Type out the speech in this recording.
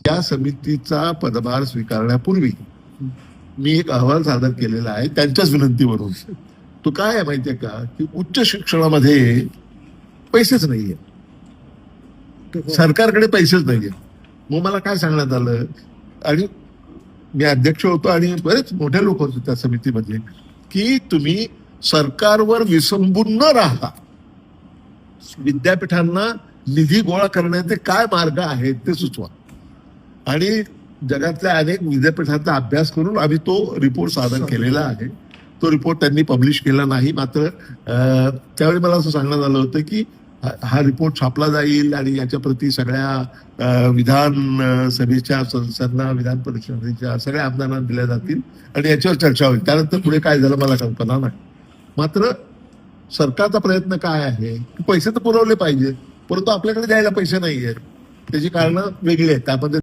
या समितीचा पदभार स्वीकारण्यापूर्वी मी एक अहवाल सादर केलेला आहे त्यांच्याच विनंतीवरून. तो काय आहे माहितीये का, की उच्च शिक्षणामध्ये पैसेच नाहीये, सरकारकडे पैसेच नाहीये. मग मला काय सांगण्यात आलं, आणि मी अध्यक्ष होतो आणि बरेच मोठे लोक होते त्या समितीमध्ये, की तुम्ही सरकारवर विसंबून न राहा विद्यापीठांना निधी गोळा करण्याचे काय मार्ग आहेत ते सुचवा. आणि जगातल्या अनेक विद्यापीठांचा अभ्यास करून आम्ही तो रिपोर्ट सादर केलेला आहे. तो रिपोर्ट त्यांनी पब्लिश केला नाही, मात्र त्यावेळी मला असं सांगण्यात आलं होतं की हा रिपोर्ट छापला जाईल आणि याच्या प्रती सगळ्या विधान सभेच्या सदस्यांना, विधान परिषदेच्या सगळ्या आमदारांना दिल्या जातील आणि याच्यावर चर्चा होईल. त्यानंतर पुढे काय झालं मला कल्पना नाही. मात्र सरकारचा प्रयत्न काय आहे की पैसे तर पुरवले पाहिजेत, परंतु आपल्याकडे द्यायला पैसे नाही आहेत. त्याची कारणं वेगळी आहेत. त्यामध्ये